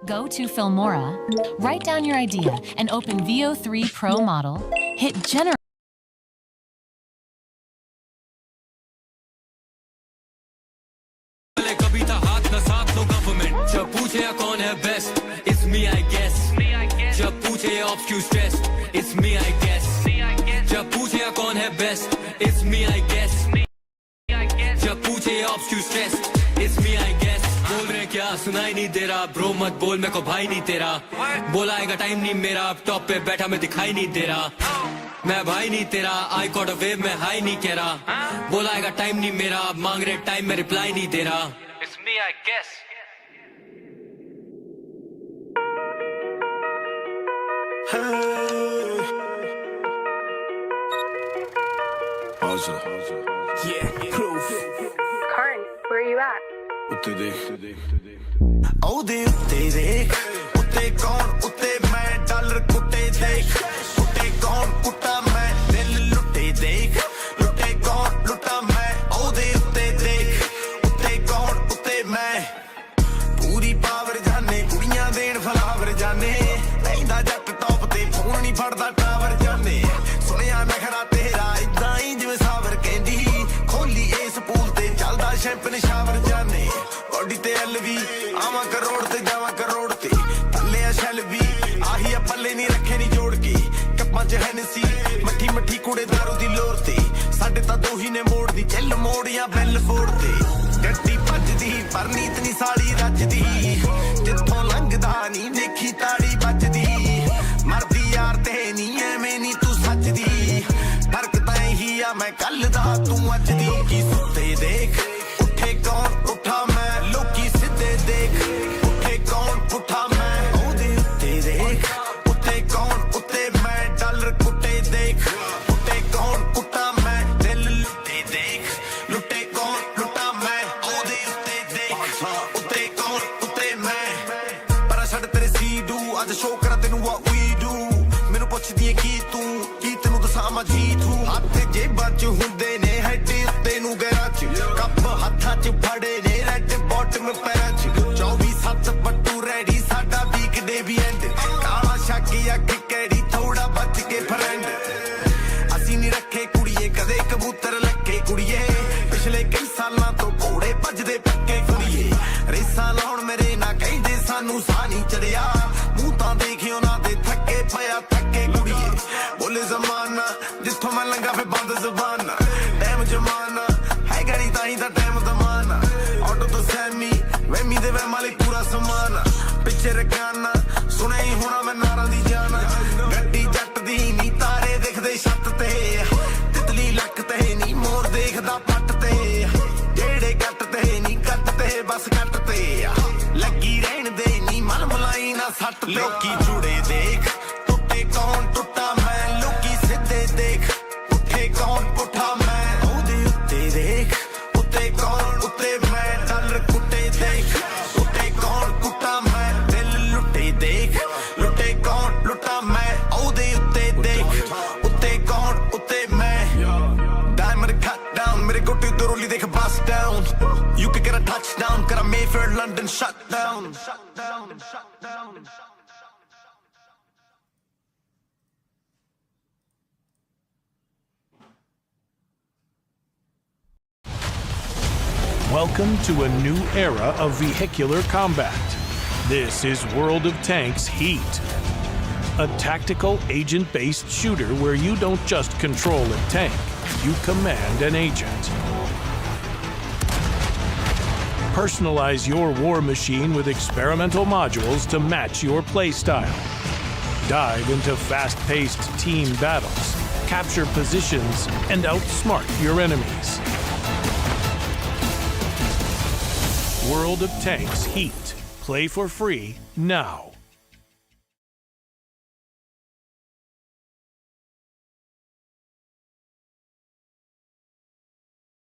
Go to Filmora, write down your idea, and open VO3 Pro model, hit Generate. जब पूछे कौन है best it's me I guess जब पूछे obscure stress it's me I guess जब पूछे कौन है best it's me I guess जब पूछे obscure stress it's me I guess बोल रहे क्या सुनाई नहीं दे रहा ब्रो मत बोल मेरे को भाई नहीं तेरा बोलाएगा टाइम नहीं मेरा अब टॉप पे बैठा मैं दिखाई नहीं दे रहा मैं भाई नहीं तेरा आई गॉट अ वेव मैं हाई नहीं कह रहा बोलाएगा टाइम नहीं मेरा अब मांग रहे टाइम में रिप्लाई नहीं दे रहा it's me I guess Yeah, proof. Karn, where are you at? ਉੱਤੇ ਦੇਖ ਉੱਤੇ ਕੌਣ ਉੱਤੇ ਮੈਂ ਡਾਲਰ ਕੁੱਟੇ ਦੇਖ ਉੱਤੇ ਕੌਣ ਕੁੱਟਾ ਮੈਂ ਦਿਲ ਲੁੱਟੇ ਦੇਖ ਲੁੱਟੇ ਕੌਣ ਲੁੱਟਾ ਮੈਂ ਉਹਦੇ ਉੱਤੇ ਦੇਖ ਉੱਤੇ ਕੌਣ ਉੱਤੇ ਮੈਂ ਪੂਰੀ ਪਾਵਰ ਜਾਨੇ ਕੁੜੀਆਂ ਦੇਣ ਫਲਾਵਰ ਜਾਨੇ ਲੈਂਦਾ ਜੱਟ ਟੌਪ ਤੇ ਫੋਨ ਨਹੀਂ ਫੜਦਾ ਟਾਵਰ ਜਾਨੇ ਸੁਣਿਆ ਨਖਰਾ ਤੇਰਾ ਇਦਾਂ ਹੀ ਜਿਵੇਂ ਸਾਵਰ ਕਹਿੰਦੀ ਖੋਲੀ ਇਸ ਪੂਲ ਤੇ ਚੱਲਦਾ ਸ਼ੈਂਪਨ ਸ਼ਾਵਰ ਜਾਨੇ ਬੋਡੀ ਤੇ ਐਲਵੀ ਆਵਾਂ ਕਰੋੜ ਤੇ ਜਾਵਾਂ ਕਰੋੜ ਤੇ ਥੱਲੇ ਆ ਸ਼ੈਲਵੀ ਆਹੀ ਆ ਪੱਲੇ ਨਹੀਂ ਰੱਖੇ ਨਹੀਂ ਜੋੜ ਕੇ ਕੱਪਾਂ 'ਚ ਹੈਨਸੀ ਮੱਠੀ ਮੱਠੀ ਕੁੜੇ ਦਾਰੂ ਦੀ ਲੋਰ ਤੇ ਸਾਡੇ ਤਾਂ ਦੋਹੀ ਨੇ ਮੋੜ ਦੀ ਚੱਲ ਮੋੜੀਆਂ ਬੈਲ ਫੋੜ ਤੇ ਗੱਡੀ ਭੱਜਦੀ ਪਰ ਨੀਤ ਨਹੀਂ ਸਾਲੀ ਰੱਜਦੀ ਜਿੱਥੋਂ ਲੰਘਦਾ ਨਹੀਂ ਦੇਖੀ ਤਾੜੀ ਵੱਜਦੀ ਮਰਦੀ ਯਾਰ ਤੇ ਨਹੀਂ ਐਵੇਂ ਨਹੀਂ ਤੂੰ ਸੱਚਦੀ ਫਰਕ ਤਾਂ ਇਹੀ ਆ ਮੈਂ ਕੱਲ ਦਾ ਤੂੰ ਅੱਜ ਦੀ ਕੀ ਸੁੱਤੇ ਦੇਖ ਉੱਠੇ ਕੌਣ ਉੱਠਾ ਮੈਂ ਲੋਕੀ ਸਿੱਧੇ ਦੇਖ ਉੱਠੇ ਕੌਣ ਉੱਠਾ ਮੈਂ ਉਹਦੇ ਉੱਤੇ ਦੇਖ ਉੱਤੇ ਕੌਣ ਉੱਤੇ ਮੈਂ ਡਾਲਰ ਕੁੱਟੇ ਦੇਖ ਉੱਤੇ ਕੌਣ ਕੁੱਟਾ ਮੈਂ ਦਿਲ ਲੁੱਟੇ ਦੇਖ ਲੁੱਟੇ ਕੌਣ ਲੁੱਟਾ ਮੈਂ ਉਹਦੇ ਉੱਤੇ ਦੇਖ ਉੱਤੇ ਕੌਣ ਉੱਤੇ ਮੈਂ ਪਰ ਛੱਡ ਤੇਰੇ ਸੀ ਡੂ ਅੱਜ ਸ਼ੋਅ ਕਰਾਂ ਤੈਨੂੰ what we do ਮੈਨੂੰ ਪੁੱਛਦੀ ਏ ਕੀ ਤੈਨੂੰ ਦੱਸਾਂ ਮੈਂ ਜੀ ਤੂੰ ਹੱਥ ਜੇਬਾਂ 'ਚ ਹੁੰਦੇ ਨੇ ਹੈਡ ਉੱਤੇ ਨੂੰ ਗੈਰਾਂ 'ਚ ਕੱਪ ਹੱਥਾਂ 'ਚ ਫੜੇ ਨੇ ਰੈਡ ਬਾਟਮ ਪੈਰਾਂ 'ਚ 24/7 ਪੱਟੂ ਰੈਡੀ ਸਾਡਾ ਵੀਕਡੇ ਵੀ ਐਂਡ ਕਾਲਾ ਸ਼ੱਕ ਅੱਖ ਕਿਹੜੀ ਥੋੜਾ ਬਚ ਕੇ ਫਰੈਂਡ ਅਸੀਂ ਨਹੀਂ ਰੱਖੇ ਕੁੜੀਏ ਕਦੇ ਕਬੂਤਰ ਲੱਕੇ ਕੁੜੀਏ ਪਿਛਲੇ ਕਈ ਸਾਲਾਂ ਤੋਂ ਘੋੜੇ ਭੱਜਦੇ ਪੱਕੇ ਕੁੜੀਏ ਰੇਸਾਂ ਲਾਉਣ ਮੇਰੇ ਨਾ ਕਹਿੰਦੇ ਸਾਨੂੰ ਸਾਹ ਨਹੀਂ ਚੜਿਆ ਮੂੰਹ ਤਾਂ ਦੇਖਿਓ ਨਾ ਦੇ ਥੱਕੇ ਪਿਆ ਥੱਕੇ ਕੁੜੀਏ ਬੋਲੇ ਜ਼ਮਾਨਾ ਜਿੱਥੋਂ ਮੈਂ ਲੰਘਾ ਫੇ ਬੰਦ ਜ਼ਬਾਨਾ ਟਾਈਮ ਜਮਾਨਾ ਹੈਗਾ ਨਹੀਂ ਤਾਂ ਹੀ ਤਾਂ ਟਾਈਮ ਦਮਾਨਾ ਆਟੋ ਤੋਂ ਸੈਮੀ ਵੈਮੀ ਦੇ ਵੈਮ ਵਾਲੇ ਪੂਰਾ ਸਮਾਨਾ ਪਿੱਛੇ ਰਖਾਨਾ ਸੁਣਿਆ ਹੀ ਹੋਣਾ ਮੈਂ ਨਾਰਾਂ ਦੀ ਜਾਨਾ ਗੱਡੀ ਜੱਟ ਦੀ ਨਹੀਂ ਤਾਰੇ ਦਿਖਦੇ ਛੱਤ ਤੇ ਤਿਤਲੀ ਲੱਕ ਤੇ ਨਹੀਂ ਮੋਰ ਦੇਖਦਾ ਪੱਟ ਤੇ ਜਿਹੜੇ ਕੱਟ ਤੇ ਨਹੀਂ ਕੱਟ ਤੇ ਬਸ ਕੱਟ ਤੇ ਲੱਗੀ ਰਹਿਣ ਦੇ ਨਹੀਂ ਮਨ ਮਲਾਈ ਨਾ ਸੱਟ ਲੋਕੀ ਜੁੜੇ ਦੇਖ ਟੁੱਟੇ ਕੌਣ ਟੁੱਟਾ ਮੈਂ ਲੋਕੀ ਸਿੱਧੇ ਦੇਖ ਉੱਠੇ ਕੌਣ ਉੱਠਾ ਮੈਂ ਉਹਦੇ ਉੱਤੇ ਦੇਖ ਉੱਤੇ ਕੌਣ ਉੱਤੇ ਮੈਂ ਡਾਲਰ ਕੁੱਟੇ ਦੇਖ ਉੱਤੇ ਕੌਣ ਕੁੱਟਾ ਮੈਂ ਦਿਲ ਲੁੱਟੇ ਦੇਖ ਲੁੱਟੇ ਕੌਣ ਲੁੱਟਾ ਮੈਂ ਉਹਦੇ ਉੱਤੇ ਦੇਖ ਉੱਤੇ ਕੌਣ ਉੱਤੇ ਮੈਂ ਡਾਇਮੰਡ ਕੱਟ ਡਾਊਨ ਮੇਰੇ ਗੋਟੇ ਤੋਂ ਰੋਲੀ ਦੇਖ ਬਸ down you can get a touchdown ਕਰ Mayfair London shut down Welcome to a new era of vehicular combat. This is World of Tanks Heat, a tactical agent-based shooter where you don't just control a tank, you command an agent. Personalize your war machine with experimental modules to match your playstyle. Dive into fast-paced team battles, capture positions, and outsmart your enemies. World of Tanks Heat. Play for free now.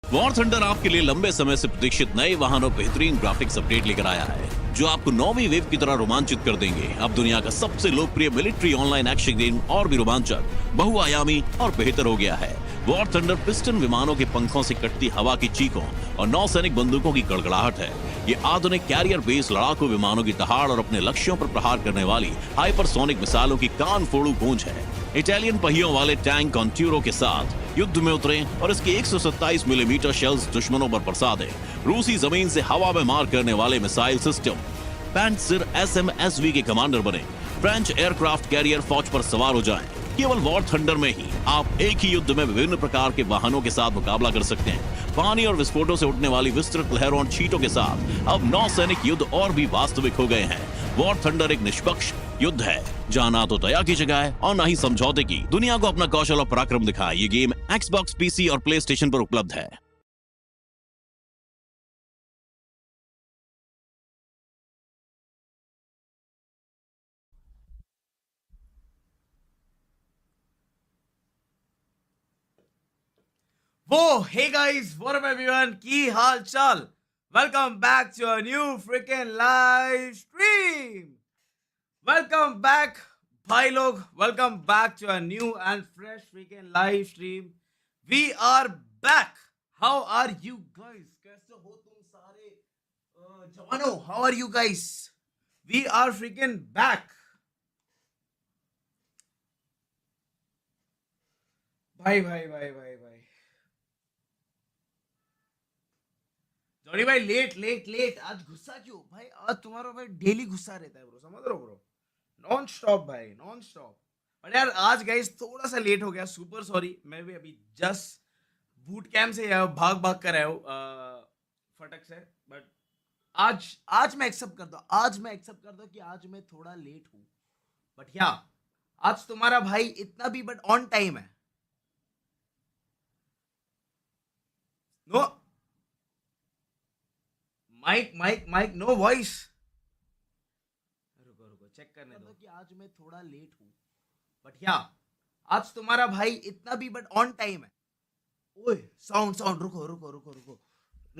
War thunder आपके लिए लंबे समय से प्रतीक्षित नए वाहन और बेहतरीन graphics update लेकर आया है जो आपको नौवीं वेव की तरह रोमांचित कर देंगे। अब दुनिया का सबसे लोकप्रिय मिलिट्री ऑनलाइन एक्शन गेम और भी रोमांचक, बहुआयामी और बेहतर हो गया है। वॉर थंडर पिस्टन विमानों के पंखों से कटती हवा की चीखों और नौसैनिक बंदूकों की गड़गड़ाहट है। ये आधुनिक कैरियर बेस लड़ाकू विमानों की दहाड़ और अपने लक्ष्यों पर प्रहार करने वाली हाइपरसोनिक मिसाइलों की कान फोड़ू गूंज है। इटालियन पहियों वाले टैंक कॉन्ट्यूरो के साथ युद्ध में उतरे और इसके 127 मिलीमीटर शेल्स दुश्मनों पर बरसा दे। रूसी जमीन से हवा में मार करने वाले मिसाइल सिस्टम पैंट्सिर SMSV के कमांडर बने। फ्रेंच एयरक्राफ्ट कैरियर फौज पर सवार हो जाएं। केवल वॉर थंडर में ही आप एक ही युद्ध में विभिन्न प्रकार के वाहनों के साथ मुकाबला कर सकते हैं। पानी और विस्फोटों से उठने वाली विस्तृत लहरों और छींटों के साथ अब नौसैनिक युद्ध और भी वास्तविक हो गए हैं। वॉर थंडर एक निष्पक्ष युद्ध है जहां ना तो दया की जगह है और ना ही समझौते की। दुनिया को अपना कौशल और पराक्रम दिखाए। ये गेम Xbox, PC और PlayStation पर उपलब्ध है। वो hey guys, what up everyone, की हाल चाल। Welcome back to a new freaking live stream. Welcome back भाई लोग, welcome back to a new and fresh freaking live stream. We are back. How are you guys? कैसे हो तुम सारे जवानों? How are you guys? We are freaking back. भाई भाई भाई भाई भाई जॉनी भाई, लेट लेट लेट। आज गुस्सा क्यों भाई? आज तुम्हारा भाई डेली गुस्सा रहता है ब्रो, समझ रहे हो ब्रो? नॉन स्टॉप भाई, नॉन स्टॉप। बट यार आज गाइस थोड़ा सा लेट हो गया, सुपर सॉरी। मैं भी अभी जस्ट बूट कैंप से भाग भाग कर आया हूँ फटक से। बट आज मैं एक्सेप्ट करता हूँ, कि आज मैं थोड़ा लेट हूँ। बट या आज तुम्हारा भाई इतना भी बट ऑन टाइम है। No mic no voice. रुको चेक करने दो कि आज मैं थोड़ा लेट हूँ। बट या आज तुम्हारा भाई इतना भी बट ऑन टाइम है। ओए साउंड रुको रुक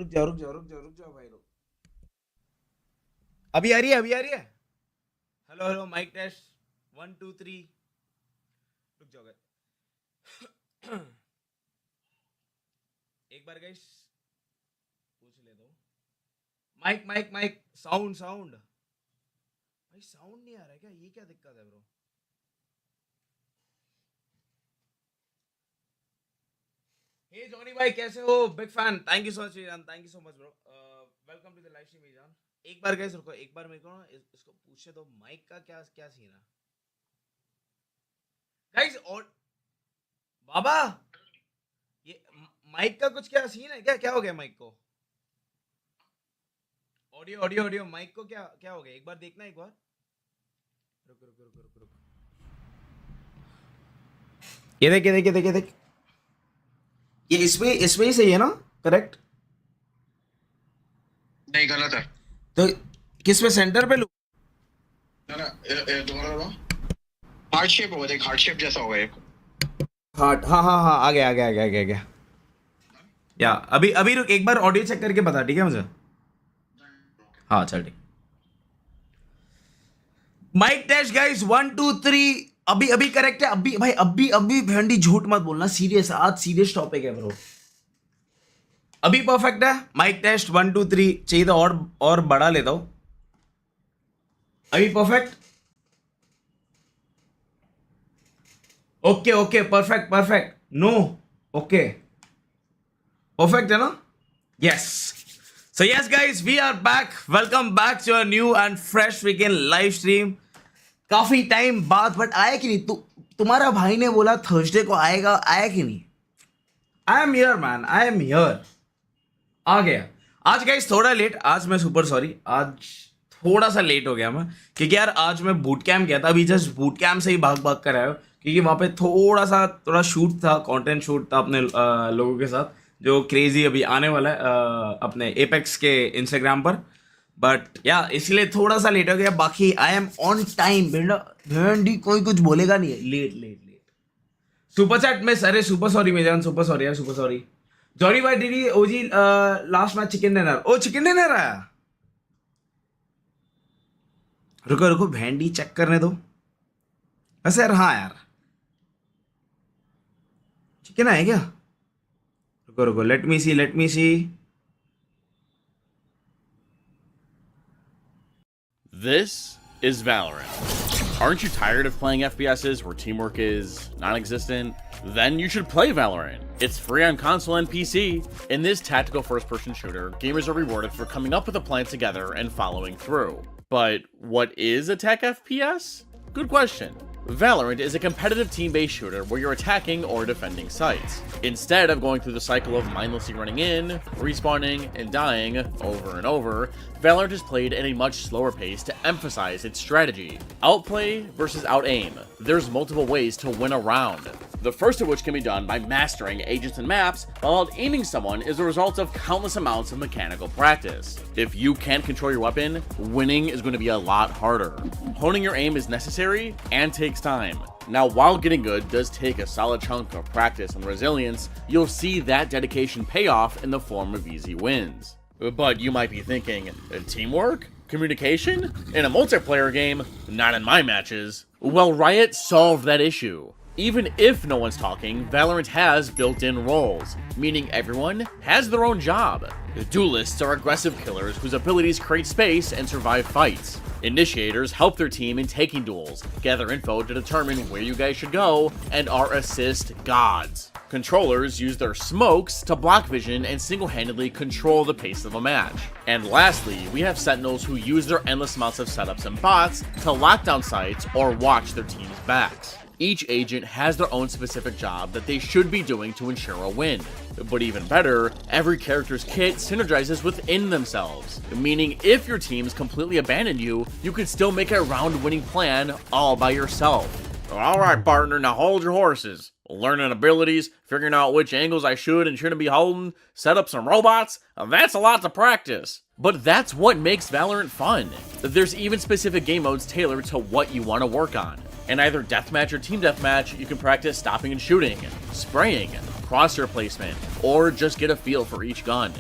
जाओ भाई रुक। अभी आ रही है। Hello mic test 1 2 3। रुक जाओ एक बार गाइस पूछ ले दो। माइक साउंड भाई साउंड नहीं आ रहा है क्या? ये क्या दिक्कत है ब्रो? हे जॉनी भाई कैसे हो? Big fan, thank you so much Ijaan, thank you so much bro. Welcome to the live stream Ijaan. एक बार गाइस रुको, एक बार मेरे को इसको पूछे दो माइक का क्या सीन है गाइस। और बाबा ये माइक का कुछ क्या सीन है क्या हो गया माइक को? ऑडियो माइक को क्या हो गया? एक बार देखना, एक बार रुक। ये देख। ये इसमें ही सही है ना? करेक्ट? नहीं, गलत है। तो किस पे, सेंटर पे लूं? ना दोबारा हार्ट शेप होगा, देख हार्ट शेप जैसा होगा एक। हार्ट, हाँ आ गया। या अभी रुक, एक बार ऑडियो चेक करके बता, ठीक है मुझे? हाँ चल ठीक। Mic test guys 1 2 3। अभी करेक्ट है। अभी भेंडी झूठ मत बोलना, सीरियस। आज सीरियस टॉपिक है ब्रो। अभी परफेक्ट है। माइक टेस्ट 1 2 3। चाहिए तो और बड़ा लेता हूं। अभी perfect. Okay perfect. No okay perfect है ना? Yes. So yes guys, we are back. Welcome back to a new and fresh freaking live stream. काफी टाइम बाद, बट आया कि नहीं? तुम्हारा भाई ने बोला थर्सडे को आएगा, आया कि नहीं? I am here man, I am here. आ गया। आज गाइस थोड़ा लेट, आज मैं सुपर सॉरी। आज थोड़ा सा लेट हो गया मैं, क्योंकि यार आज मैं बूट कैंप गया था। अभी जस्ट बूट कैंप से ही भाग कर आया हूँ, क्योंकि वहाँ पे थोड़ा शूट था, कंटेंट शूट था अपने लोगों के साथ, जो क्रेजी अभी आने वाला है अपने एपेक्स के इंस्टाग्राम पर। बट या इसलिए थोड़ा सा लेट हो गया। बाकी आई एम ऑन टाइम। भेंडी कोई कुछ बोलेगा नहीं है। लेट सुपर चैट में सर सुपर सॉरी मेजान, सुपर सॉरी यार, सुपर सॉरी। जॉनी भाई DD OG last match chicken dinner. ओ चिकन डिनर आया। रुको भेंडी चेक करने दो। वैसे यार हाँ यार चिकन आया क्या? रुको, let me see. This is Valorant. Aren't you tired of playing FPSs where teamwork is non-existent? Then you should play Valorant. It's free on console and PC. In this tactical first-person shooter, gamers are rewarded for coming up with a plan together and following through. But what is a tech FPS? Good question. Valorant is a competitive team-based shooter where you're attacking or defending sites. Instead of going through the cycle of mindlessly running in, respawning, and dying over and over, Valorant is played at a much slower pace to emphasize its strategy. Outplay versus out-aim. There's multiple ways to win a round. The first of which can be done by mastering agents and maps, while out-aiming someone is the result of countless amounts of mechanical practice. If you can't control your weapon, winning is going to be a lot harder. Honing your aim is necessary and takes time. Now, while getting good does take a solid chunk of practice and resilience, you'll see that dedication pay off in the form of easy wins. But you might be thinking, teamwork? Communication? In a multiplayer game? Not in my matches. Well, Riot solved that issue. Even if no one's talking, Valorant has built-in roles, meaning everyone has their own job. Duelists are aggressive killers whose abilities create space and survive fights. Initiators help their team in taking duels, gather info to determine where you guys should go, and are assist gods. Controllers use their smokes to block vision and single-handedly control the pace of a match. And lastly, we have sentinels who use their endless amounts of setups and bots to lock down sites or watch their team's backs. Each agent has their own specific job that they should be doing to ensure a win. But even better, every character's kit synergizes within themselves, meaning if your teams completely abandon you, you can still make a round-winning plan all by yourself. Alright partner, now hold your horses. Learning abilities, figuring out which angles I should and shouldn't be holding, set up some robots, that's a lot to practice. But that's what makes Valorant fun. There's even specific game modes tailored to what you want to work on. In either deathmatch or team deathmatch, you can practice stopping and shooting, spraying, crosshair placement, or just get a feel for each gun.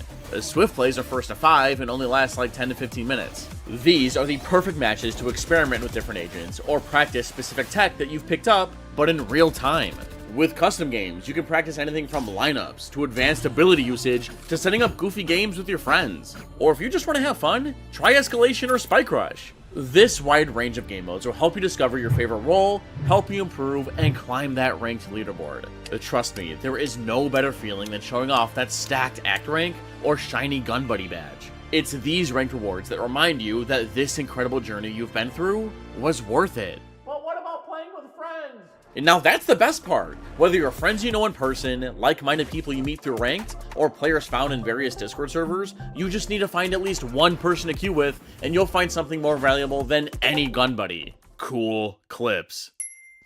Swift plays are first to 5 and only last like 10 to 15 minutes. These are the perfect matches to experiment with different agents or practice specific tech that you've picked up, but in real time. With custom games, you can practice anything from lineups to advanced ability usage to setting up goofy games with your friends. Or if you just want to have fun, try Escalation or Spike Rush. This wide range of game modes will help you discover your favorite role, help you improve, and climb that ranked leaderboard. Trust me, there is no better feeling than showing off that stacked act rank or shiny gun buddy badge. It's these ranked rewards that remind you that this incredible journey you've been through was worth it. But what about playing with friends? And now that's the best part. Whether you're friends you know in person, like-minded people you meet through ranked, or players found in various Discord servers, you just need to find at least one person to queue with, and you'll find something more valuable than any gun buddy. Cool clips.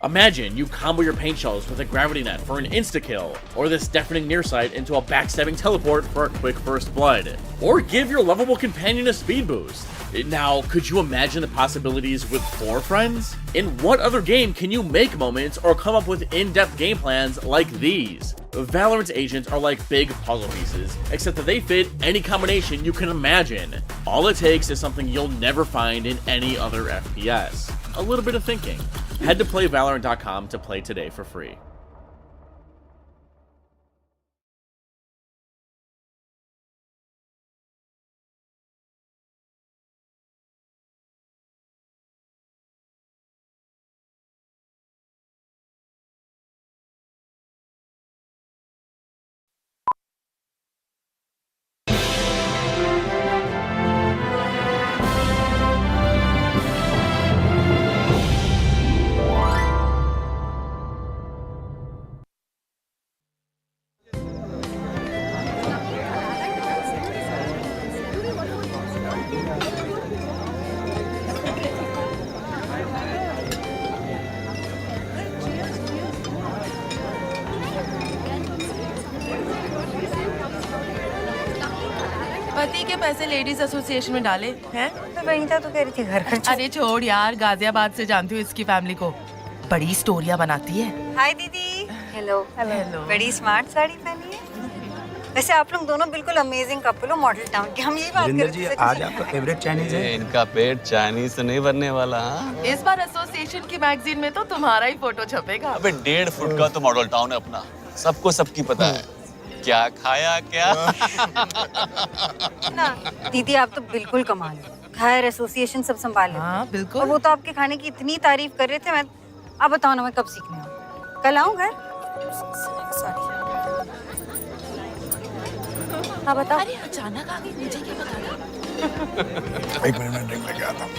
Imagine you combo your paint shells with a gravity net for an insta-kill, or this deafening nearsight into a backstabbing teleport for a quick first blood, or give your lovable companion a speed boost. Now, could you imagine the possibilities with 4 friends? In what other game can you make moments or come up with in-depth game plans like these? Valorant's agents are like big puzzle pieces, except that they fit any combination you can imagine. All it takes is something you'll never find in any other FPS. A little bit of thinking. Head to playvalorant.com to play today for free. पति के पैसे ladies association में डाले हैं? तो वही था, तो कह रही थी घर खर्च। अरे छोड़ यार, गाजियाबाद से जानती हूँ इसकी फैमिली को, बड़ी स्टोरियाँ बनाती है। हाय दीदी। हेलो। हेलो। बड़ी स्मार्ट साड़ी पहनी है। वैसे आप लोग दोनों बिल्कुल अमेजिंग कपल हो मॉडल टाउन के। हम यही बात कर रहे थे। आज आपका फेवरेट चाइनीज है। इनका पेट चाइनीज से नहीं बनने वाला। हाँ, इस बार एसोसिएशन की मैगजीन में तो तुम्हारा ही फोटो छपेगा। अबे 1.5 फुट का तो मॉडल टाउन है अपना, सबको सबकी पता है। क्या खाया क्या? ना दीदी आप तो बिल्कुल कमाल है, घर एसोसिएशन सब संभाल लेते। हाँ बिल्कुल। और वो तो आपके खाने की इतनी तारीफ कर रहे थे। मैं आप बताओ ना मैं कब सीखने आऊँ? कल आऊँ घर? सॉरी। हाँ बताओ। अरे अचानक आ गई, मुझे क्या पता था। एक मिनट में ड्रिंक लेके आता हूँ।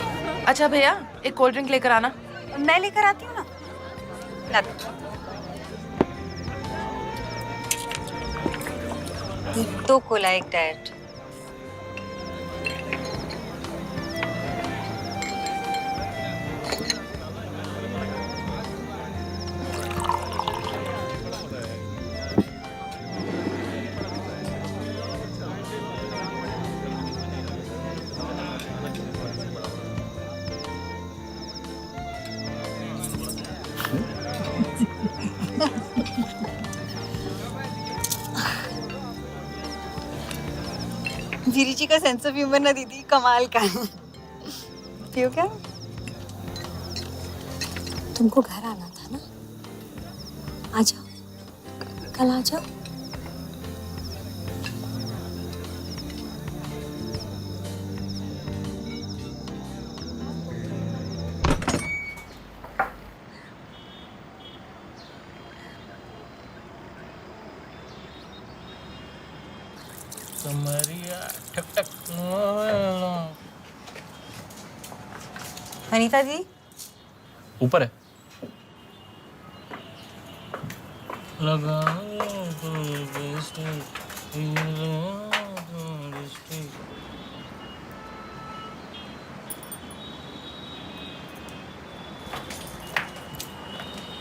अच्छा भैया एक कोल्ड ड्रिंक लेकर आना। मैं लेकर आती हूँ ना। ला दो। दो कोला एक डाइट। वीरी जी का सेंस ऑफ ह्यूमर ना दीदी कमाल का है। पियो क्या? तुमको घर आना था ना, आ जाओ, कल आ जाओ। अनीता जी ऊपर है।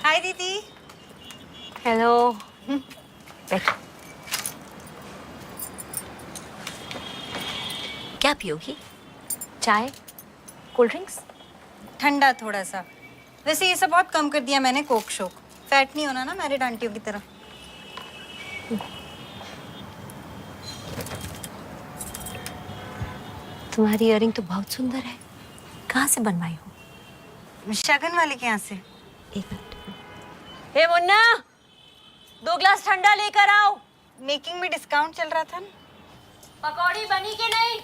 हाय दीदी। हेलो। क्या पियोगी? चाय, कोल्ड ड्रिंक्स? ठंडा थोड़ा सा। वैसे ये सब बहुत कम कर दिया मैंने, कोक शोक। फैट नहीं होना ना मैरिड आंटियों की तरह। तुम्हारी इयररिंग तो बहुत सुंदर है, कहाँ से बनवाई हो? शगन वाले के यहाँ से। एक मिनट। हे मुन्ना, 2 ग्लास ठंडा लेकर आओ। मेकिंग में डिस्काउंट चल रहा था ना। पकौड़ी बनी कि नहीं?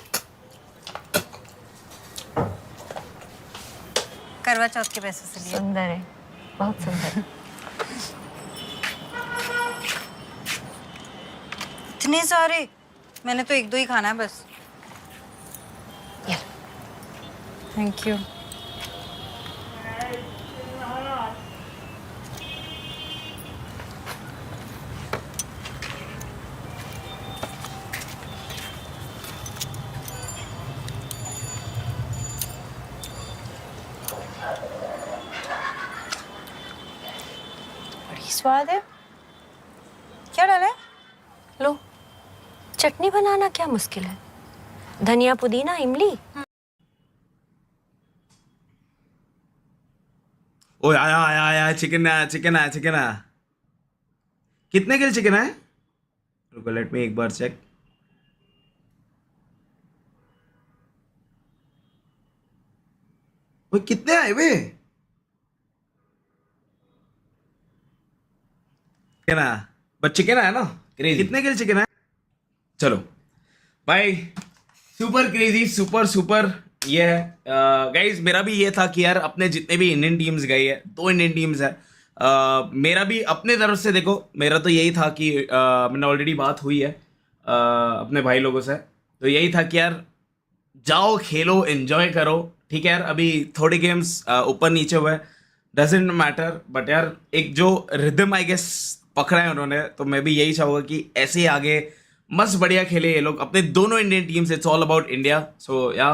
करवा चौथ के पैसों से लिए। सुंदर है, बहुत सुंदर। इतने सारे? मैंने तो 1-2 ही खाना है बस। Thank you. बड़ी स्वाद है। क्या डाला है? लो, चटनी बनाना क्या मुश्किल है? धनिया, पुदीना, इमली। ओए आया चिकन आया। कितने किलो चिकन है? रुको लेट मी एक बार चेक। ओए कितने आए बे? चिकन आया, बट चिकन आया ना? क्रेजी। कितने किलो चिकन है? चलो भाई, सुपर क्रेजी, सुपर ये है गाइज। मेरा भी ये था कि यार अपने जितने भी इंडियन टीम्स गई है, 2 इंडियन टीम्स है, मेरा भी अपने तरफ से देखो, मेरा तो यही था कि मैंने ऑलरेडी बात हुई है अपने भाई लोगों से, तो यही था कि यार जाओ खेलो, एंजॉय करो, ठीक है यार। अभी थोड़े गेम्स ऊपर नीचे हुए, डजेंट मैटर, बट यार एक जो रिदम आई गेस पकड़ा है उन्होंने, तो मैं भी यही चाहूँगा कि ऐसे ही आगे मस्त बढ़िया खेले ये लोग, अपने दोनों Indian teams. It's all about India. So yeah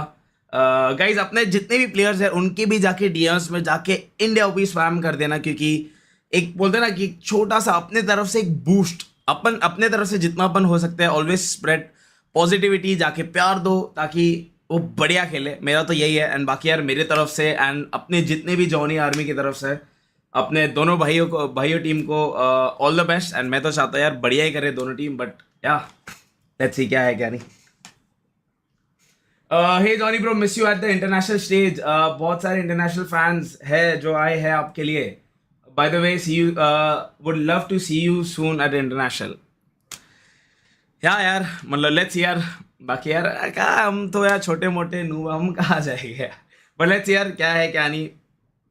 guys, अपने जितने भी प्लेयर्स हैं उनके भी जाके डीएम्स में जाके इंडिया ओपी स्पैम कर देना, क्योंकि एक बोलते ना कि छोटा सा अपने तरफ से एक बूस्ट, अपन अपने तरफ से जितना अपन हो सकता है ऑलवेज स्प्रेड पॉजिटिविटी, जाके प्यार दो ताकि वो बढ़िया खेले। मेरा तो यही है। एंड बाकी यार मेरे तरफ से एंड अपने जितने भी जॉनी आर्मी की तरफ से अपने दोनों भाइयों टीम को ऑल द बेस्ट। एंड मैं तो चाहता यार बढ़िया ही करे दोनों team, but yeah let's see क्या है क्या नहीं। Hey Johnny bro, miss you at the international stage. बहुत सारे इंटरनेशनल फैंस है जो आए हैं आपके लिए। By the way, see you, would love to see you soon at international. क्या यार, मतलब लेट्स यार, बाकी यार क्या, हम तो यार छोटे मोटे नूब, हम कहाँ जाएंगे, बट लेट्स यार क्या है क्या नहीं,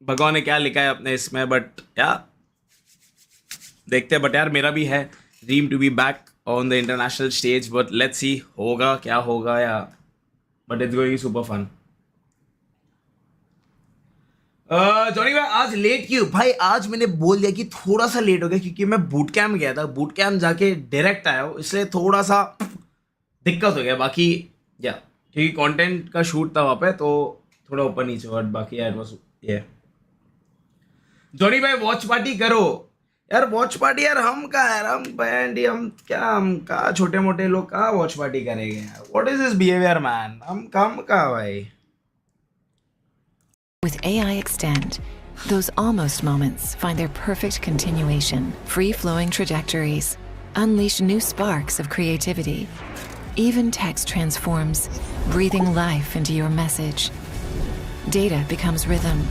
भगवान ने क्या लिखा है अपने इसमें, बट यार देखते हैं। बट यार मेरा भी है dream to be back on the international stage, but let's see होगा क्या होगा, या but it's going super fun. Johnny भाई आज लेट क्यों भाई? आज मैंने बोल दिया कि थोड़ा सा लेट हो गया क्योंकि मैं बूट कैम्प गया था, बूट कैम्प जाके डायरेक्ट आया हूँ, इसलिए थोड़ा सा दिक्कत हो गया। बाकी या क्योंकि कंटेंट का शूट था वहाँ पे, तो थोड़ा ऊपर नीचे हुआ, बाकी यार बस ये। जॉनी भाई वॉच पार्टी करो यार, वॉच पार्टी यार हम का यार, हम बैंड हम क्या, हम का छोटे मोटे लोग का वॉच पार्टी करेंगे यार? What is this behaviour man? हम काम का भाई। With AI Extend, those almost moments find their perfect continuation. Free-flowing trajectories unleash new sparks of creativity. Even text transforms, breathing life into your message. Data becomes rhythm.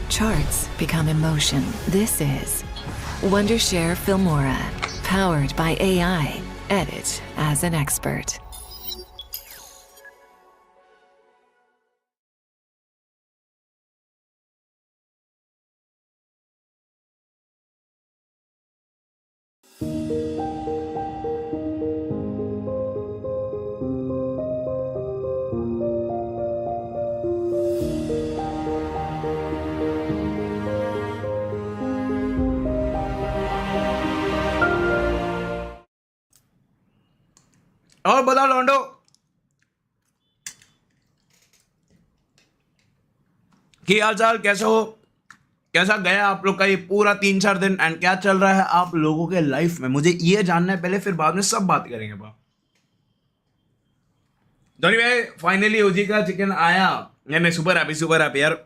Charts become emotion. This is Wondershare Filmora, powered by AI. Edit as an expert. और बताओ लॉन्डो, कि हाल चाल कैसे हो, कैसा गया आप लोग का ये पूरा 3-4 दिन, एंड क्या चल रहा है आप लोगों के लाइफ में? मुझे ये जानना है पहले, फिर बाद में सब बात करेंगे। धोनी भाई फाइनली ओजी का चिकन आया, नहीं सुपर हैप्पी यार।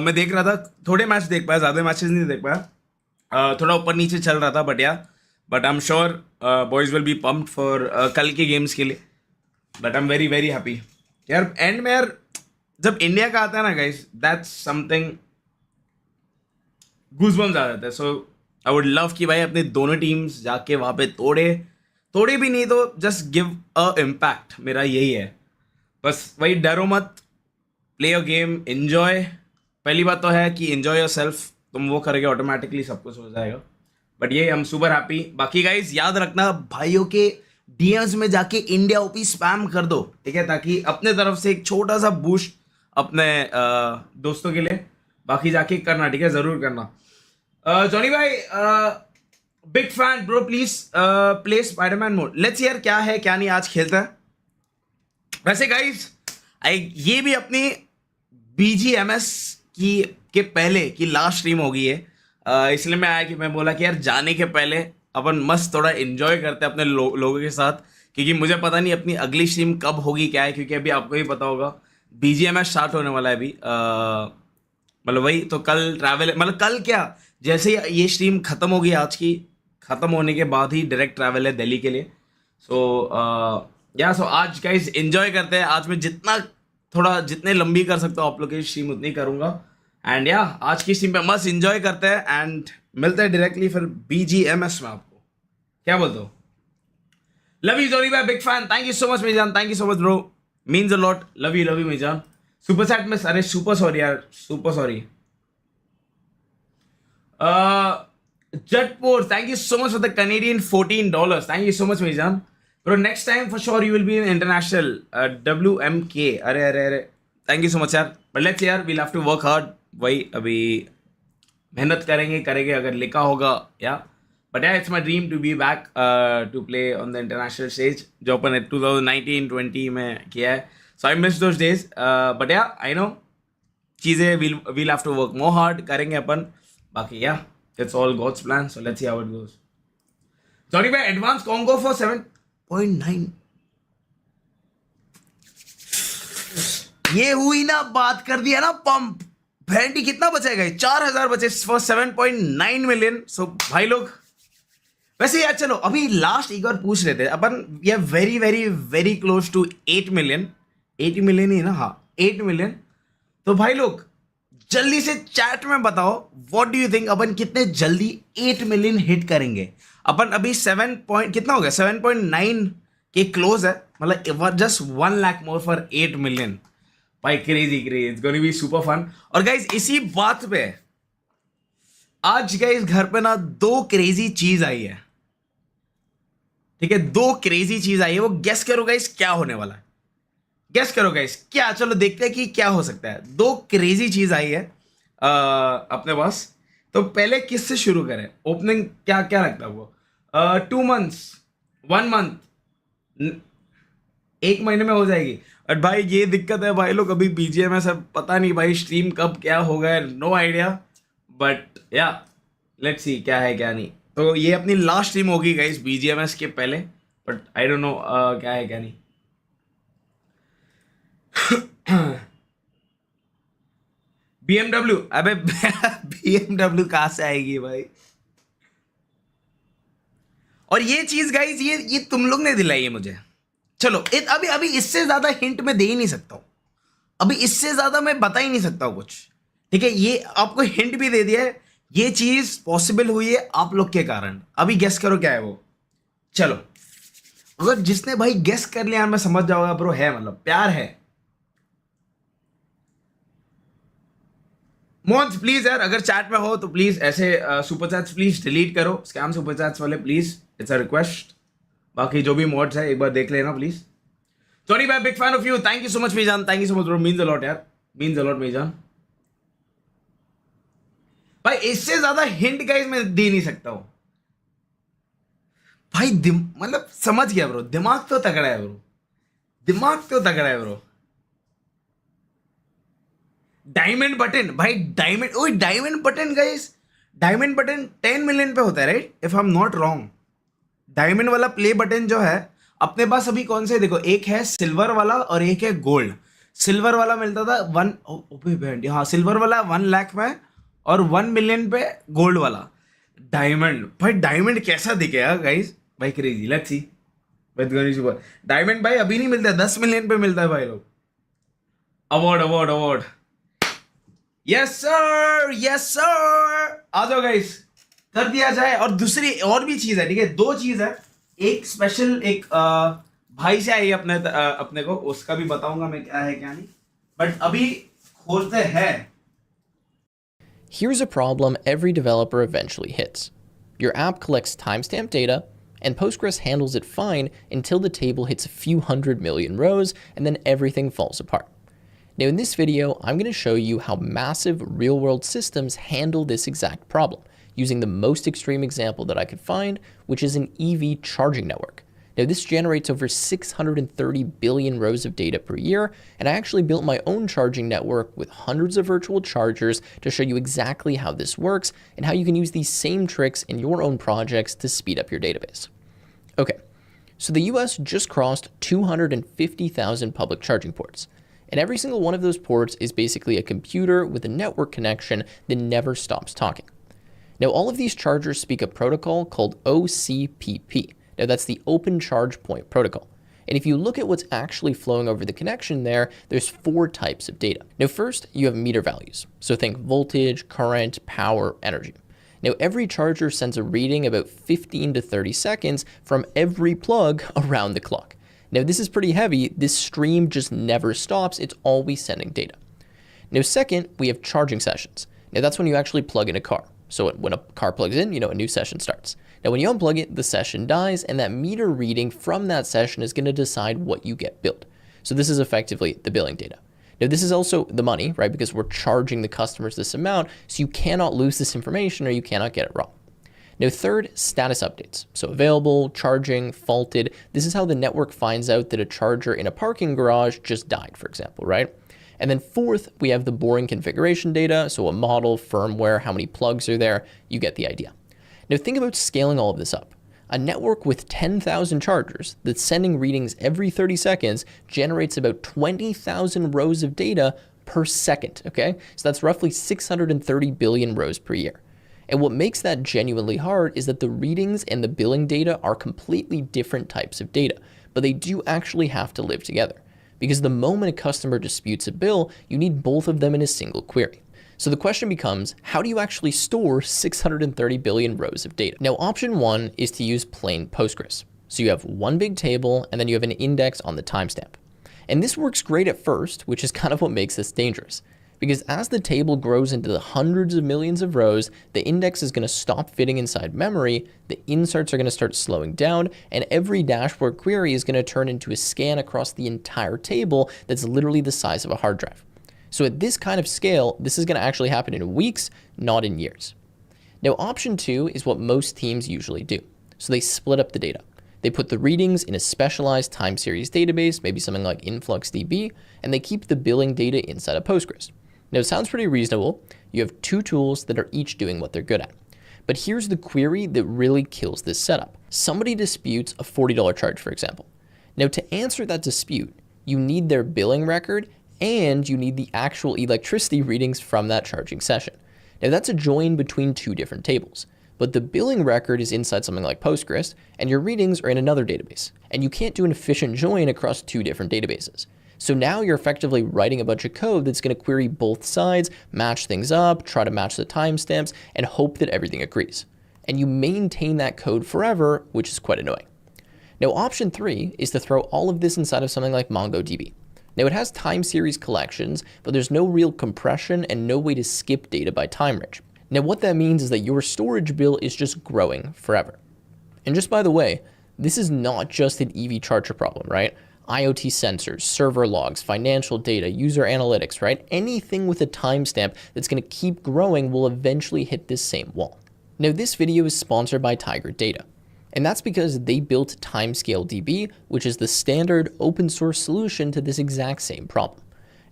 मैं देख रहा था, थोड़े मैच देख पाया, ज़्यादा मैचेस नहीं देख पाया, थोड़ा ऊपर नीचे चल रहा था, but I am sure boys will be pumped for कल के गेम्स के लिए। But I am very very happy यार। एंड में यार जब इंडिया का आता है ना गाइस, दैट्स समथिंग, गूज़बम्स आ जाते हैं। सो आई वुड लव कि भाई अपने दोनों टीम्स जाके वहाँ पे तोड़े भी नहीं तो जस्ट गिव अ इम्पैक्ट, मेरा यही है बस। वही डरो मत, प्ले अ गेम, एन्जॉय। पहली बात तो है कि एन्जॉय योर सेल्फ, तुम वो करोगे ऑटोमेटिकली सब कुछ हो जाएगा। बट ये हम सुपर हैप्पी। बाकी गाइज याद रखना, भाइयों के डीएम्स में जाके इंडिया ओपी स्पैम कर दो, ठीक है, ताकि अपने तरफ से एक छोटा सा बूस्ट अपने दोस्तों के लिए बाकी जाके करना, ठीक है, जरूर करना। जॉनी भाई big fan bro, please play Spiderman mode. Let's यार क्या है क्या नहीं आज खेलता है। वैसे गाइज ये भी अपनी BGMS के पहले की लास्ट स्ट्रीम हो गई है, इसलिए मैं आया कि मैं बोला कि यार जाने के पहले अपन मस्त थोड़ा एंजॉय करते हैं अपने लोगों के साथ, क्योंकि मुझे पता नहीं अपनी अगली स्ट्रीम कब होगी क्या है, क्योंकि अभी आपको ही पता होगा BGMS स्टार्ट होने वाला है अभी। मतलब वही तो कल ट्रैवल, मतलब कल क्या, जैसे ही ये स्ट्रीम खत्म होगी आज की, खत्म होने के बाद ही डायरेक्ट ट्रैवल है दिल्ली के लिए। सो आज गाइस एंजॉय करते हैं। आज मैं जितने लंबी कर सकता हूँ आप लोग की स्ट्रीम उतनी करूँगा। एंड या आज की स्ट्रीम पे मस्त एंजॉय करते हैं एंड मिलते हैं डायरेक्टली फिर BGMS में आपको। क्या बोलते हो? लव यू जॉनी भाई, big fan, thank you so much मेजान, thank you so much bro, means a lot, love you मेजान। सुपर चैट में, अरे सुपर सॉरी यार, super sorry. Judpur, thank you so much for the Canadian $14. Thank you so much मेजान bro. Next time for sure you will be in international WMK. अरे thank you so much यार। But let's यार, we'll have to work hard। वही अभी मेहनत करेंगे अगर लिखा होगा या। बट यार it's my dream to be back to play on the international stage, जो अपन 2019-20 में किया है। So I miss those days, but yeah I know चीज़ें will have to work more hard, करेंगे अपन। बाकी yeah it's all God's plan, so let's see how it goes. Johnny भाई एडवांस कॉन्गो फॉर 7.9, ये हुई ना, बात कर दिया ना पंप। भेंडी कितना बचेगा? 4,000 बचे फॉर 7.9 मिलियन। सो भाई लोग वैसे यार चलो अभी लास्ट एक बार पूछ रहे थे अपन, we are very very very close to 8 million. 8 million ही ना, हाँ 8 मिलियन। तो भाई लोग जल्दी से चैट में बताओ व्हाट डू यू थिंक, अपन कितने जल्दी 8 मिलियन हिट करेंगे। अपन अभी 7 पॉइंट कितना हो गया, 7.9 कि क्लोज है, मतलब just 1 lakh more for 8 million. भाई crazy crazy, it's going to be super fun. और गाइस इसी बात पे आज गाइस घर पे ना 2 क्रेजी चीज आई है. ठीक है, 2 क्रेजी चीज आई है. वो गेस करो गाइस क्या होने वाला है. गेस करो गाइस क्या. चलो देखते हैं कि क्या हो सकता है. 2 क्रेजी चीज आई है अपने पास. तो पहले किससे शुरू करें? ओपनिंग क्या क्या लगता है वो? 2 मंथ्स, 1 मंथ, 1 महीने में हो जाएगी. और भाई ये दिक्कत है भाई लोग, अभी BGMS है, पता नहीं भाई स्ट्रीम कब क्या होगा, no idea. But yeah let's see क्या है क्या नहीं. तो ये अपनी लास्ट स्ट्रीम होगी गाइस BGMS के पहले. बट आई डोंट नो क्या है क्या नहीं. BMW, अबे BMW कहाँ से आएगी भाई? और ये चीज गाइस ये तुम लोग ने दिलाई है मुझे. चलो अभी अभी इससे ज्यादा हिंट मैं दे ही नहीं सकता हूं. अभी इससे ज्यादा मैं बता ही नहीं सकता हूं कुछ. ठीक है, ये आपको हिंट भी दे दिया है. ये चीज पॉसिबल हुई है आप लोग के कारण. अभी गेस करो क्या है वो. चलो अगर जिसने भाई गेस कर लिया मैं समझ जाऊंगा ब्रो, है मतलब प्यार है. मोहन प्लीज यार, अगर चैट में हो तो प्लीज ऐसे सुपर चैट्स प्लीज डिलीट करो, स्कैम सुपर चैट्स वाले प्लीज, इट्स अ रिक्वेस्ट. बाकी जो भी मोड्स है एक बार देख लेना प्लीज. टोनी भाई big fan of you, thank you so much मीजान, thank you so much bro, means a lot यार, मींस अ लॉट मीजान. भाई इससे ज्यादा हिंट गाइस मैं दे नहीं सकता हूं भाई. मतलब समझ गया ब्रो, दिमाग तो तगड़ा है ब्रो, दिमाग तो तगड़ा है ब्रो. डायमंड बटन भाई, डायमंड, ओए diamond button guys, diamond button 10 million पे होता है right, if I am not wrong. Diamond वाला प्ले बटन जो है अपने पास अभी कौन से, देखो एक है सिल्वर वाला और एक है गोल्ड. सिल्वर वाला मिलता था 1, हाँ सिल्वर वाला 1 लाख में और 1 मिलियन पे गोल्ड वाला. डायमंड भाई, डायमंड कैसा दिखेगा गाइस भाई, crazy. Let's see super. Diamond भाई अभी नहीं मिलता है, 10 मिलियन पे मिलता है भाई लोग. Award award award. Yes sir, yes sir, आ जाओ गाइस, कर दिया जाए. और दूसरी और भी चीज है, ठीक है, 2 चीज है. एक स्पेशल एक भाई से आई अपने को, उसका भी बताऊंगा मैं क्या है क्या नहीं. बट अभी खोलते हैं. Here's a problem every developer eventually hits. Your app collects timestamp data, and Postgres handles it fine until the table hits a few 100 million rows, and then everything falls apart. Now in this video, I'm going to show you how massive real-world systems handle this exact problem, using the most extreme example that I could find, which is an EV charging network. Now this generates over 630 billion rows of data per year, and I actually built my own charging network with hundreds of virtual chargers to show you exactly how this works and how you can use these same tricks in your own projects to speed up your database. Okay, so the US just crossed 250,000 public charging ports. And every single one of those ports is basically a computer with a network connection that never stops talking. Now, all of these chargers speak a protocol called OCPP. Now, that's the Open Charge Point Protocol. And if you look at what's actually flowing over the connection there, there's 4 types of data. Now, first, you have meter values. So think voltage, current, power, energy. Now, every charger sends a reading about 15 to 30 seconds from every plug around the clock. Now, this is pretty heavy. This stream just never stops. It's always sending data. Now, second, we have charging sessions. Now, that's when you actually plug in a car. So when a car plugs in, a new session starts. Now, when you unplug it, the session dies, and that meter reading from that session is going to decide what you get billed. So this is effectively the billing data. Now, this is also the money, right? Because we're charging the customers this amount, so you cannot lose this information or you cannot get it wrong. Now, third, status updates. So available, charging, faulted. This is how the network finds out that a charger in a parking garage just died, for example, right? And then fourth, we have the boring configuration data. So a model, firmware, how many plugs are there, you get the idea. Now, think about scaling all of this up. A network with 10,000 chargers that's sending readings every 30 seconds generates about 20,000 rows of data per second, okay? So that's roughly 630 billion rows per year. And what makes that genuinely hard is that the readings and the billing data are completely different types of data, but they do actually have to live together. Because the moment a customer disputes a bill, you need both of them in a single query. So the question becomes, how do you actually store 630 billion rows of data? Now, option 1 is to use plain Postgres. So you have one big table, and then you have an index on the timestamp. And this works great at first, which is kind of what makes this dangerous. Because as the table grows into the hundreds of millions of rows, the index is going to stop fitting inside memory, the inserts are going to start slowing down, and every dashboard query is going to turn into a scan across the entire table that's literally the size of a hard drive. So at this kind of scale, this is going to actually happen in weeks, not in years. Now, option 2 is what most teams usually do. So they split up the data. They put the readings in a specialized time series database, maybe something like InfluxDB, and they keep the billing data inside of Postgres. Now, it sounds pretty reasonable. You have two tools that are each doing what they're good at. But here's the query that really kills this setup. Somebody disputes a $40 charge, for example. Now, to answer that dispute, you need their billing record and you need the actual electricity readings from that charging session. Now, that's a join between two different tables. But the billing record is inside something like Postgres, and your readings are in another database. And you can't do an efficient join across two different databases. So now you're effectively writing a bunch of code that's going to query both sides, match things up, try to match the timestamps, and hope that everything agrees. And you maintain that code forever, which is quite annoying. Now, option 3 is to throw all of this inside of something like MongoDB. Now, it has time series collections, but there's no real compression and no way to skip data by time range. Now, what that means is that your storage bill is just growing forever. And just by the way, this is not just an EV charger problem, right? IoT sensors, server logs, financial data, user analytics, right? Anything with a timestamp that's going to keep growing will eventually hit this same wall. Now, this video is sponsored by Tiger Data. And that's because they built TimescaleDB, which is the standard open source solution to this exact same problem.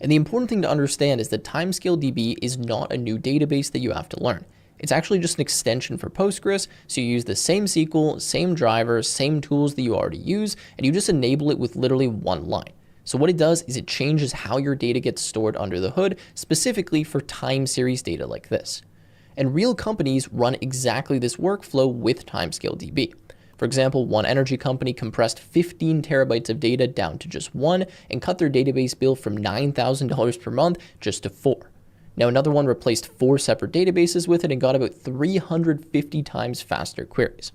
And the important thing to understand is that TimescaleDB is not a new database that you have to learn. It's actually just an extension for Postgres, so you use the same SQL, same drivers, same tools that you already use, and you just enable it with literally one line. So what it does is it changes how your data gets stored under the hood, specifically for time series data like this. And real companies run exactly this workflow with TimescaleDB. For example, one energy company compressed 15 terabytes of data down to just one and cut their database bill from $9,000 per month just to $4,000. Now, another one replaced 4 separate databases with it and got about 350 times faster queries.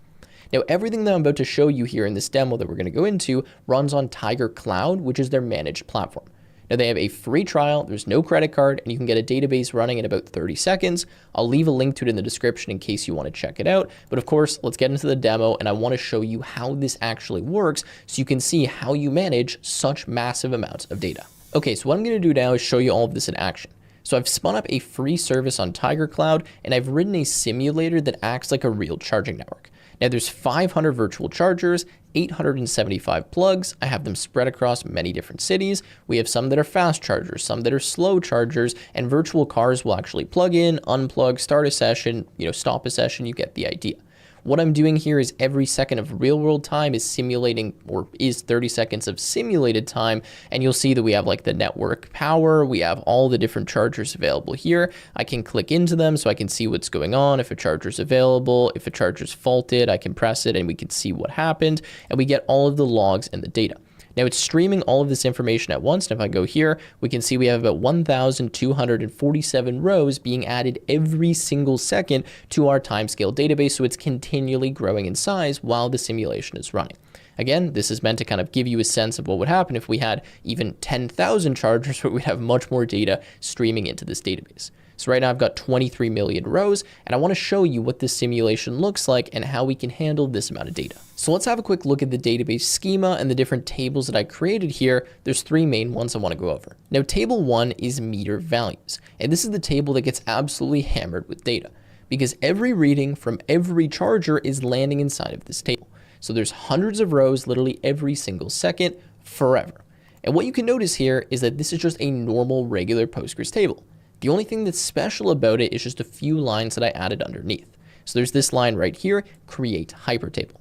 Now, everything that I'm about to show you here in this demo that we're going to go into runs on Tiger Cloud, which is their managed platform. Now, they have a free trial, there's no credit card, and you can get a database running in about 30 seconds. I'll leave a link to it in the description in case you want to check it out. But of course, let's get into the demo, and I want to show you how this actually works so you can see how you manage such massive amounts of data. Okay, so what I'm going to do now is show you all of this in action. So I've spun up a free service on Tiger Cloud, and I've written a simulator that acts like a real charging network. Now, there's 500 virtual chargers, 875 plugs. I have them spread across many different cities. We have some that are fast chargers, some that are slow chargers, and virtual cars will actually plug in, unplug, start a session, stop a session. You get the idea. What I'm doing here is every second of real world time is simulating, or is 30 seconds of simulated time. And you'll see that we have like the network power. We have all the different chargers available here. I can click into them so I can see what's going on. If a charger is available, if a charger is faulted, I can press it and we can see what happened. And we get all of the logs and the data. Now, it's streaming all of this information at once, and if I go here, we can see we have about 1,247 rows being added every single second to our timescale database, so it's continually growing in size while the simulation is running. Again, this is meant to kind of give you a sense of what would happen if we had even 10,000 chargers, where we'd have much more data streaming into this database. So right now I've got 23 million rows, and I want to show you what this simulation looks like and how we can handle this amount of data. So let's have a quick look at the database schema and the different tables that I created here. There's 3 main ones I want to go over. Now, table 1 is meter values, and this is the table that gets absolutely hammered with data because every reading from every charger is landing inside of this table. So there's hundreds of rows literally every single second forever. And what you can notice here is that this is just a normal regular Postgres table. The only thing that's special about it is just a few lines that I added underneath. So there's this line right here, create hypertable.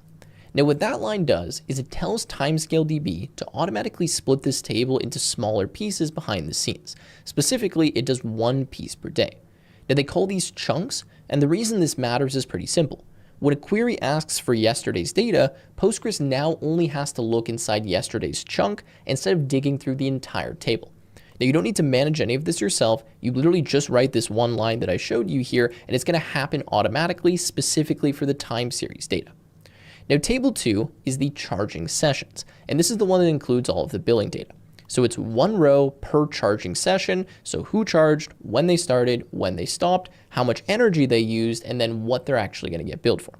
Now, what that line does is it tells TimescaleDB to automatically split this table into smaller pieces behind the scenes. Specifically, it does 1 piece per day. Now, they call these chunks, and the reason this matters is pretty simple. When a query asks for yesterday's data, Postgres now only has to look inside yesterday's chunk instead of digging through the entire table. Now, you don't need to manage any of this yourself. You literally just write this one line that I showed you here, and it's going to happen automatically, specifically for the time series data. Now, table 2 is the charging sessions, and this is the one that includes all of the billing data. So it's one row per charging session, so who charged, when they started, when they stopped, how much energy they used, and then what they're actually going to get billed for.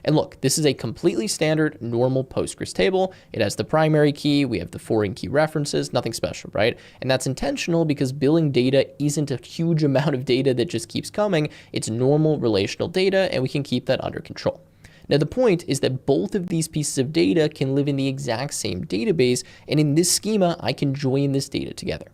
And look, this is a completely standard normal Postgres table. It has the primary key, we have the foreign key references, nothing special, right? And that's intentional because billing data isn't a huge amount of data that just keeps coming. It's normal relational data, and we can keep that under control. Now, the point is that both of these pieces of data can live in the exact same database, and in this schema, I can join this data together.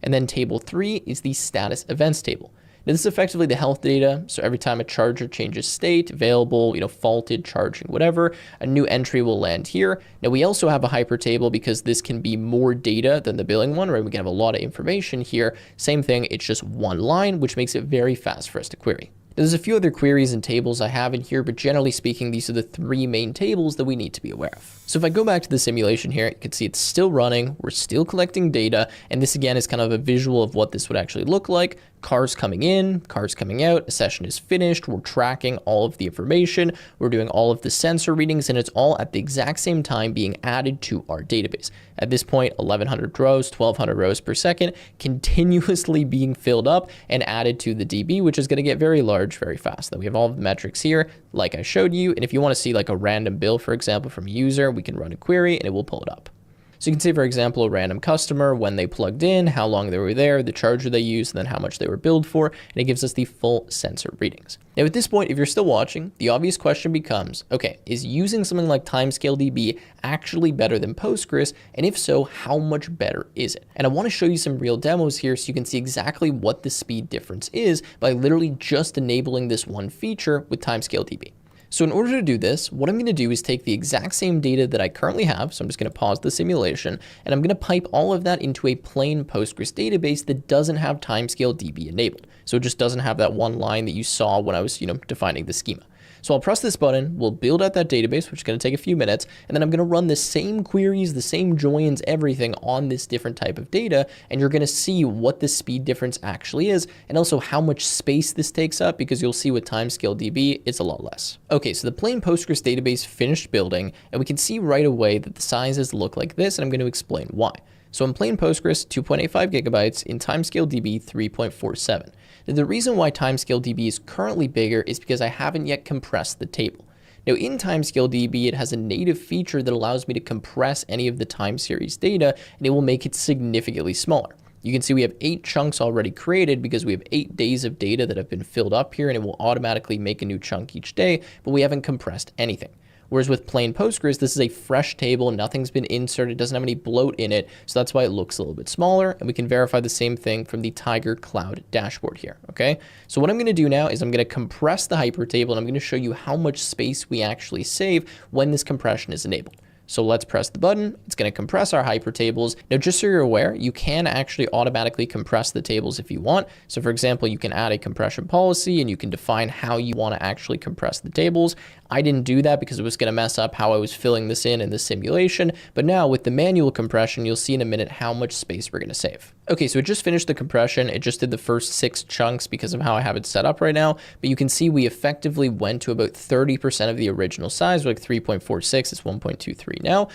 And then table 3 is the status events table. Now, this is effectively the health data, so every time a charger changes state, available, faulted, charging, whatever, a new entry will land here. Now, we also have a hyper table because this can be more data than the billing one, right? We can have a lot of information here. Same thing, it's just one line, which makes it very fast for us to query. There's a few other queries and tables I have in here, but generally speaking, these are the 3 main tables that we need to be aware of. So if I go back to the simulation here, you can see it's still running, we're still collecting data, and this again is kind of a visual of what this would actually look like. Cars coming in, cars coming out, a session is finished, we're tracking all of the information, we're doing all of the sensor readings, and it's all at the exact same time being added to our database. At this point, 1100 rows, 1200 rows per second, continuously being filled up and added to the DB, which is going to get very large very fast. Then we have all of the metrics here, like I showed you, and if you want to see like a random bill, for example, from a user, we can run a query and it will pull it up. So you can see, for example, a random customer, when they plugged in, how long they were there, the charger they used, and then how much they were billed for, and it gives us the full sensor readings. Now at this point, if you're still watching, the obvious question becomes, okay, is using something like TimescaleDB actually better than Postgres? And if so, how much better is it? And I want to show you some real demos here so you can see exactly what the speed difference is by literally just enabling this one feature with TimescaleDB. So in order to do this, what I'm going to do is take the exact same data that I currently have. So I'm just going to pause the simulation and I'm going to pipe all of that into a plain Postgres database that doesn't have TimescaleDB enabled. So it just doesn't have that one line that you saw when I was, defining the schema. So I'll press this button, we'll build out that database, which is going to take a few minutes, and then I'm going to run the same queries, the same joins, everything on this different type of data, and you're going to see what the speed difference actually is, and also how much space this takes up, because you'll see with TimescaleDB, it's a lot less. Okay, so the plain Postgres database finished building, and we can see right away that the sizes look like this, and I'm going to explain why. So in plain Postgres, 2.85 gigabytes, in TimescaleDB, 3.47. Now, the reason why TimescaleDB is currently bigger is because I haven't yet compressed the table. Now in TimescaleDB, it has a native feature that allows me to compress any of the time series data, and it will make it significantly smaller. You can see we have 8 chunks already created because we have 8 days of data that have been filled up here, and it will automatically make a new chunk each day, but we haven't compressed anything. Whereas with plain Postgres, this is a fresh table, nothing's been inserted, doesn't have any bloat in it, so that's why it looks a little bit smaller, and we can verify the same thing from the Tiger Cloud dashboard here, okay? So what I'm gonna do now is I'm gonna compress the hyper table, and I'm gonna show you how much space we actually save when this compression is enabled. So let's press the button. It's going to compress our hyper tables. Now, just so you're aware, you can actually automatically compress the tables if you want. So for example, you can add a compression policy and you can define how you want to actually compress the tables. I didn't do that because it was going to mess up how I was filling this in the simulation. But now with the manual compression, you'll see in a minute how much space we're going to save. Okay, so it just finished the compression. It just did the first 6 chunks because of how I have it set up right now. But you can see we effectively went to about 30% of the original size, like 3.46, it's 1.23 now,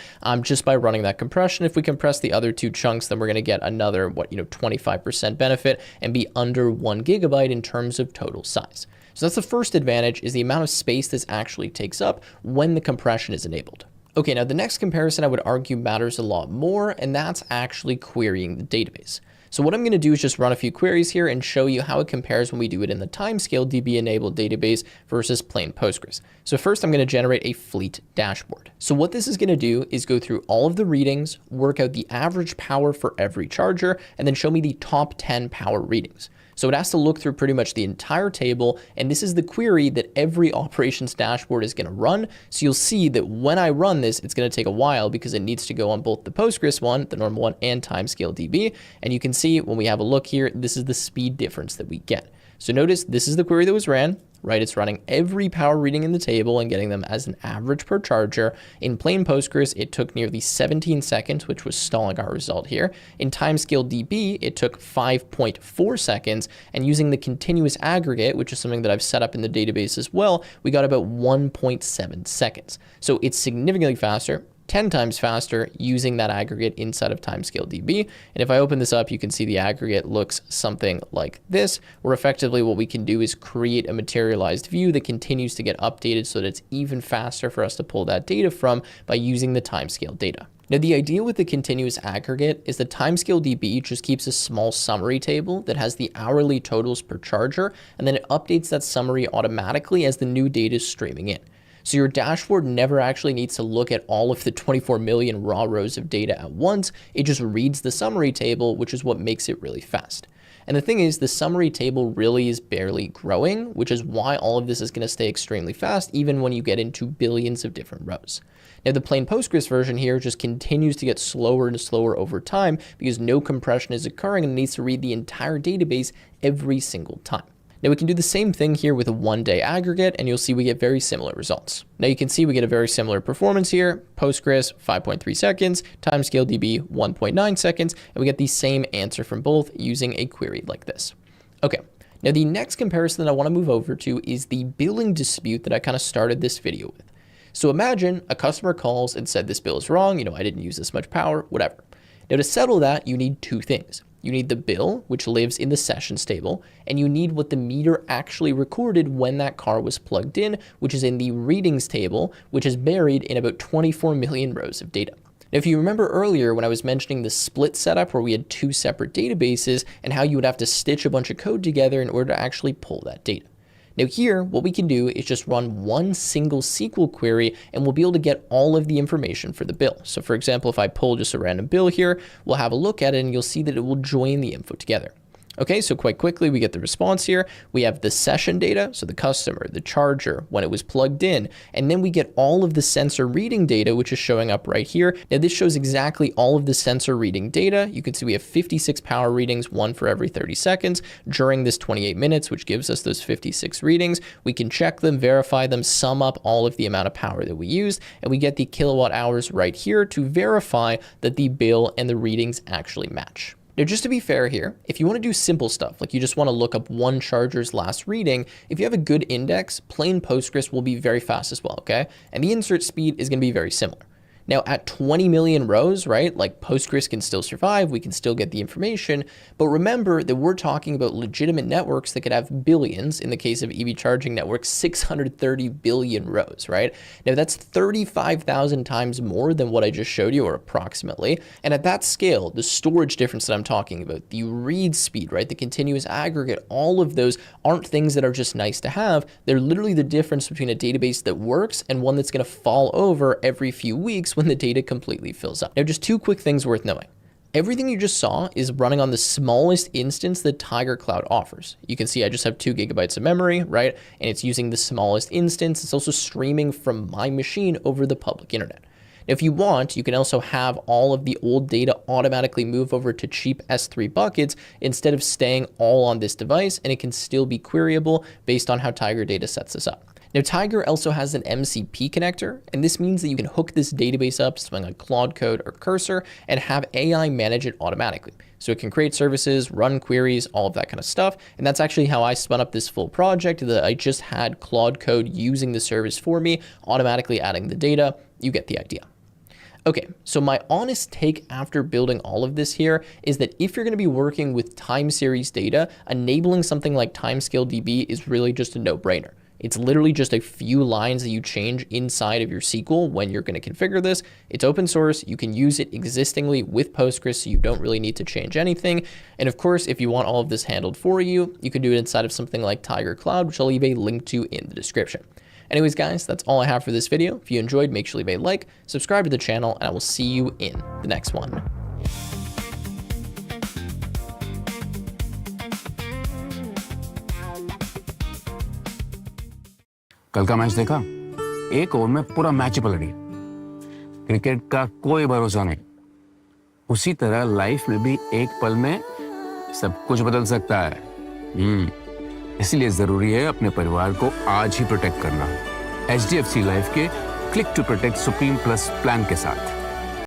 just by running that compression. If we compress the other 2 chunks, then we're going to get another, 25% benefit and be under 1 gigabyte in terms of total size. So that's the first advantage, is the amount of space this actually takes up when the compression is enabled. Okay, now the next comparison I would argue matters a lot more, and that's actually querying the database. So what I'm going to do is just run a few queries here and show you how it compares when we do it in the TimescaleDB enabled database versus plain Postgres. So first I'm going to generate a fleet dashboard. So what this is going to do is go through all of the readings, work out the average power for every charger, and then show me the top 10 power readings. So it has to look through pretty much the entire table, and this is the query that every operations dashboard is going to run. So you'll see that when I run this, it's going to take a while because it needs to go on both the Postgres one, the normal one, and TimescaleDB. And you can see when we have a look here, this is the speed difference that we get. So notice this is the query that was ran. right? It's running every power reading in the table and getting them as an average per charger. In plain Postgres, it took nearly 17 seconds, which was stalling our result here. In timescale DB, it took 5.4 seconds, and using the continuous aggregate, which is something that I've set up in the database as well, we got about 1.7 seconds. So it's significantly faster, 10 times faster using that aggregate inside of timescale DB. And if I open this up, you can see the aggregate looks something like this, where effectively what we can do is create a materialized view that continues to get updated so that it's even faster for us to pull that data from by using the timescale data. Now, the idea with the continuous aggregate is that timescale DB just keeps a small summary table that has the hourly totals per charger, and then it updates that summary automatically as the new data is streaming in. So your dashboard never actually needs to look at all of the 24 million raw rows of data at once. It just reads the summary table, which is what makes it really fast. And the thing is, the summary table really is barely growing, which is why all of this is going to stay extremely fast, even when you get into billions of different rows. Now, the plain Postgres version here just continues to get slower and slower over time because no compression is occurring and it needs to read the entire database every single time. Now we can do the same thing here with a one-day aggregate, and you'll see we get very similar results. Now you can see we get a very similar performance here. Postgres, 5.3 seconds, timescale DB, 1.9 seconds, and we get the same answer from both using a query like this. Okay, now the next comparison that I want to move over to is the billing dispute that I kind of started this video with. So imagine a customer calls and said this bill is wrong, I didn't use this much power, whatever. Now to settle that, you need two things. You need the bill, which lives in the sessions table, and you need what the meter actually recorded when that car was plugged in, which is in the readings table, which is buried in about 24 million rows of data. Now, if you remember earlier when I was mentioning the split setup where we had two separate databases and how you would have to stitch a bunch of code together in order to actually pull that data. Now here, what we can do is just run one single SQL query and we'll be able to get all of the information for the bill. So for example, if I pull just a random bill here, we'll have a look at it and you'll see that it will join the info together. Okay, so quite quickly, we get the response here. We have the session data, so the customer, the charger, when it was plugged in, and then we get all of the sensor reading data, which is showing up right here. Now, this shows exactly all of the sensor reading data. You can see we have 56 power readings, one for every 30 seconds during this 28 minutes, which gives us those 56 readings. We can check them, verify them, sum up all of the amount of power that we used, and we get the kilowatt hours right here to verify that the bill and the readings actually match. Now, just to be fair here, if you want to do simple stuff, like you just want to look up one charger's last reading, if you have a good index, plain Postgres will be very fast as well, okay? And the insert speed is going to be very similar. Now, at 20 million rows, right, like Postgres can still survive, we can still get the information, but remember that we're talking about legitimate networks that could have billions, in the case of EV charging networks, 630 billion rows, right? Now, that's 35,000 times more than what I just showed you, or approximately, and at that scale, the storage difference that I'm talking about, the read speed, right, the continuous aggregate, all of those aren't things that are just nice to have, they're literally the difference between a database that works and one that's going to fall over every few weeks when the data completely fills up. Now, just two quick things worth knowing. Everything you just saw is running on the smallest instance that Tiger Cloud offers. You can see I just have 2 gigabytes of memory, right? And it's using the smallest instance. It's also streaming from my machine over the public internet. Now, if you want, you can also have all of the old data automatically move over to cheap S3 buckets instead of staying all on this device, and it can still be queryable based on how Tiger Data sets this up. Now, Tiger also has an MCP connector, and this means that you can hook this database up to something like Claude Code or Cursor and have AI manage it automatically. So it can create services, run queries, all of that kind of stuff. And that's actually how I spun up this full project, that I just had Claude Code using the service for me, automatically adding the data. You get the idea. Okay, so my honest take after building all of this here is that if you're going to be working with time series data, enabling something like timescale DB is really just a no-brainer. It's literally just a few lines that you change inside of your SQL when you're going to configure this. It's open source. You can use it existingly with Postgres, so you don't really need to change anything. And of course, if you want all of this handled for you, you can do it inside of something like Tiger Cloud, which I'll leave a link to in the description. Anyways, guys, that's all I have for this video. If you enjoyed, make sure to leave a like, subscribe to the channel, and I will see you in the next one. कल का match देखा? एक over में पूरा match पलट गया। Cricket का कोई भरोसा नहीं। उसी तरह लाइफ में भी एक पल में सब कुछ बदल सकता है। इसलिए जरूरी है अपने परिवार को आज ही प्रोटेक्ट करना HDFC लाइफ के click to protect supreme plus plan के साथ।